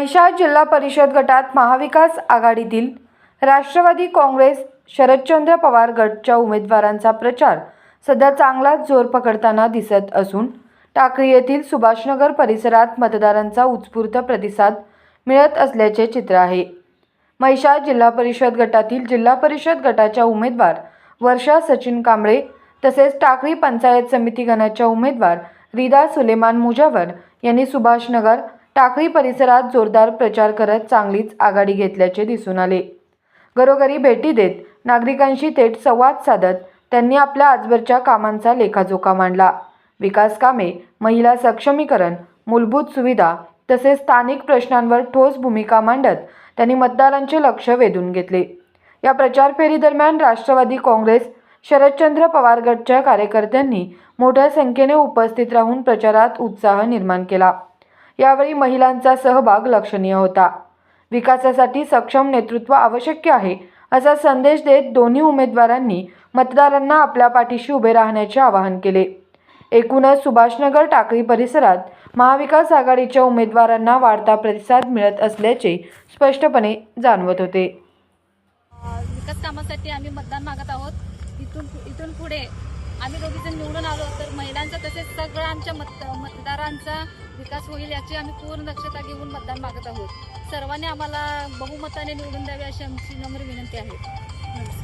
म्हैसाळ जिल्हा परिषद गटात महाविकास आघाडीतील राष्ट्रवादी काँग्रेस शरदचंद्र पवार गटच्या उमेदवारांचा प्रचार सध्या चांगलाच जोर पकडताना दिसत असून टाकळी येथील सुभाषनगर परिसरात मतदारांचा उत्स्फूर्त प्रतिसाद मिळत असल्याचे चित्र आहे। म्हैसाळ जिल्हा परिषद गटातील जिल्हा परिषद गटाच्या उमेदवार वर्षा सचिन कांबळे तसेच टाकळी पंचायत समिती गणाच्या उमेदवार रिदा सुलेमान मुजावर यांनी सुभाषनगर टाकळी परिसरात जोरदार प्रचार करत चांगलीच आघाडी घेतल्याचे दिसून आले। घरोघरी भेटी देत नागरिकांशी थेट संवाद साधत त्यांनी आपल्या आजवरच्या कामांचा लेखाजोखा मांडला। विकास कामे, महिला सक्षमीकरण, मूलभूत सुविधा तसेच स्थानिक प्रश्नांवर ठोस भूमिका मांडत त्यांनी मतदारांचे लक्ष वेधून घेतले। या प्रचार फेरी दरम्यान राष्ट्रवादी काँग्रेस शरदचंद्र पवार गटच्या कार्यकर्त्यांनी मोठ्या संख्येने उपस्थित राहून प्रचारात उत्साह निर्माण केला। यावेळी महिलांचा सहभाग लक्षणीय होता। विकासासाठी सक्षम नेतृत्व आवश्यक आहे असा संदेश देत दोन्ही उमेदवारांनी मतदारांना आपल्या पाठीशी उभे राहण्याचे आवाहन केले। एकूणच सुभाषनगर टाकळी परिसरात महाविकास आघाडीच्या उमेदवारांना वाढता प्रतिसाद मिळत असल्याचे स्पष्टपणे जाणवत होते। विकास कामासाठी आम्ही मतदान मागत आहोत। इथून पुढे आम्ही दोघीजण निवडून आलो तर महिलांचा तसेच सगळं आमच्या मतदारांचा विकास होईल याची आम्ही पूर्ण दक्षता घेऊन मतदान मागत आहोत। सर्वांनी आम्हाला बहुमताने निवडून द्यावे अशी आमची नम्र विनंती आहे।